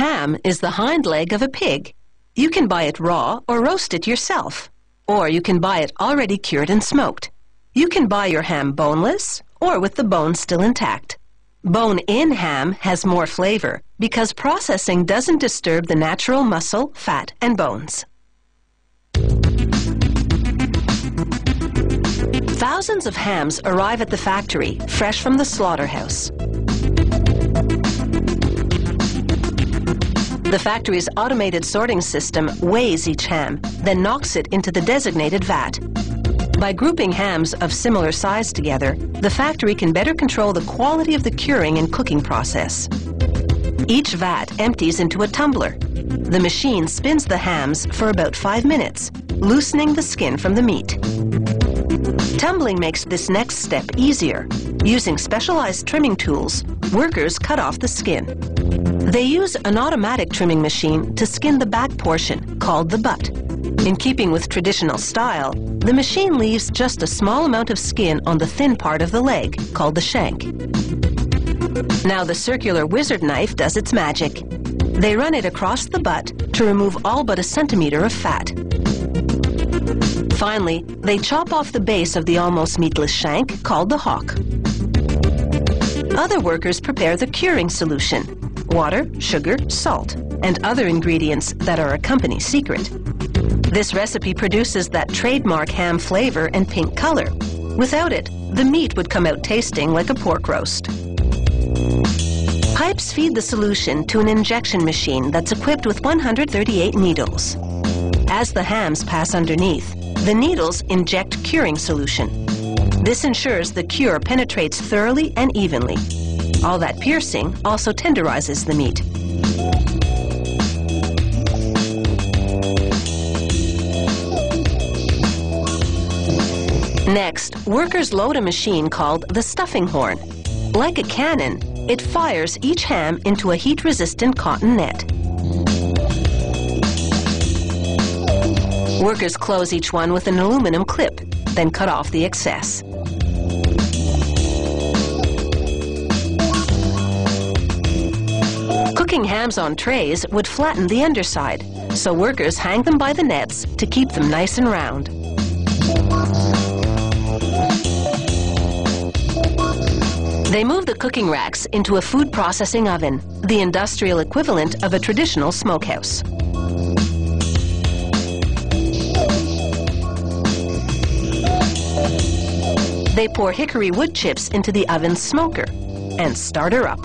Ham is the hind leg of a pig. You can buy it raw or roast it yourself, or you can buy it already cured and smoked. You can buy your ham boneless or with the bone still intact. Bone-in ham has more flavor because processing doesn't disturb the natural muscle, fat, and bones. Thousands of hams arrive at the factory, fresh from the slaughterhouse. The factory's automated sorting system weighs each ham, then knocks it into the designated vat. By grouping hams of similar size together, the factory can better control the quality of the curing and cooking process. Each vat empties into a tumbler. The machine spins the hams for about 5 minutes, loosening the skin from the meat. Tumbling makes this next step easier. Using specialized trimming tools, workers cut off the skin. They use an automatic trimming machine to skin the back portion, called the butt. In keeping with traditional style, the machine leaves just a small amount of skin on the thin part of the leg, called the shank. Now the circular wizard knife does its magic. They run it across the butt to remove all but a centimeter of fat. Finally, they chop off the base of the almost meatless shank, called the hock. Other workers prepare the curing solution: water, sugar, salt, and other ingredients that are a company secret. This recipe produces that trademark ham flavor and pink color. Without it, the meat would come out tasting like a pork roast. Pipes feed the solution to an injection machine that's equipped with 138 needles. As the hams pass underneath, the needles inject curing solution. This ensures the cure penetrates thoroughly and evenly. All that piercing also tenderizes the meat. Next, workers load a machine called the stuffing horn. Like a cannon, it fires each ham into a heat-resistant cotton net. Workers close each one with an aluminum clip, then cut off the excess. Cooking hams on trays would flatten the underside, so workers hang them by the nets to keep them nice and round. They move the cooking racks into a food processing oven, the industrial equivalent of a traditional smokehouse. They pour hickory wood chips into the oven's smoker and start her up.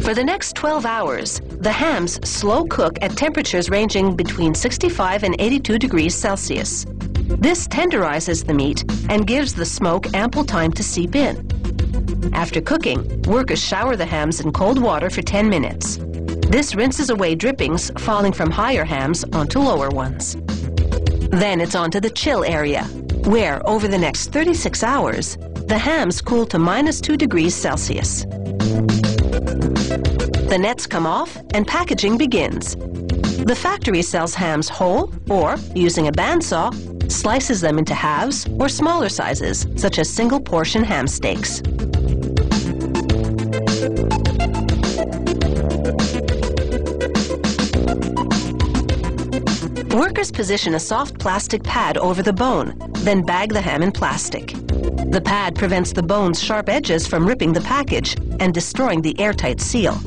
For the next 12 hours, the hams slow cook at temperatures ranging between 65 and 82 degrees Celsius. This tenderizes the meat and gives the smoke ample time to seep in. After cooking, workers shower the hams in cold water for 10 minutes. This rinses away drippings falling from higher hams onto lower ones. Then it's onto the chill area, where over the next 36 hours, the hams cool to -2 degrees Celsius. The nets come off and packaging begins. The factory sells hams whole or, using a bandsaw, slices them into halves or smaller sizes, such as single-portion ham steaks. Workers position a soft plastic pad over the bone, then bag the ham in plastic. The pad prevents the bone's sharp edges from ripping the package and destroying the airtight seal.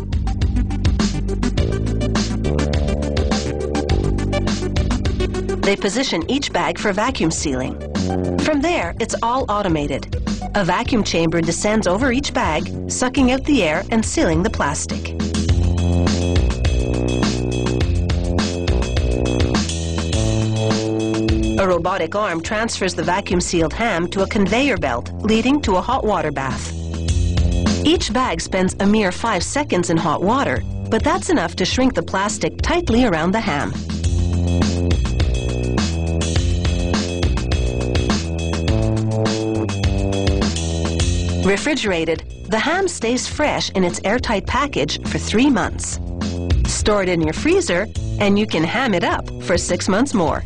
They position each bag for vacuum sealing. From there, it's all automated. A vacuum chamber descends over each bag, sucking out the air and sealing the plastic. A robotic arm transfers the vacuum-sealed ham to a conveyor belt, leading to a hot water bath. Each bag spends a mere 5 seconds in hot water, but that's enough to shrink the plastic tightly around the ham. Refrigerated, the ham stays fresh in its airtight package for 3 months. Store it in your freezer, and you can ham it up for 6 months more.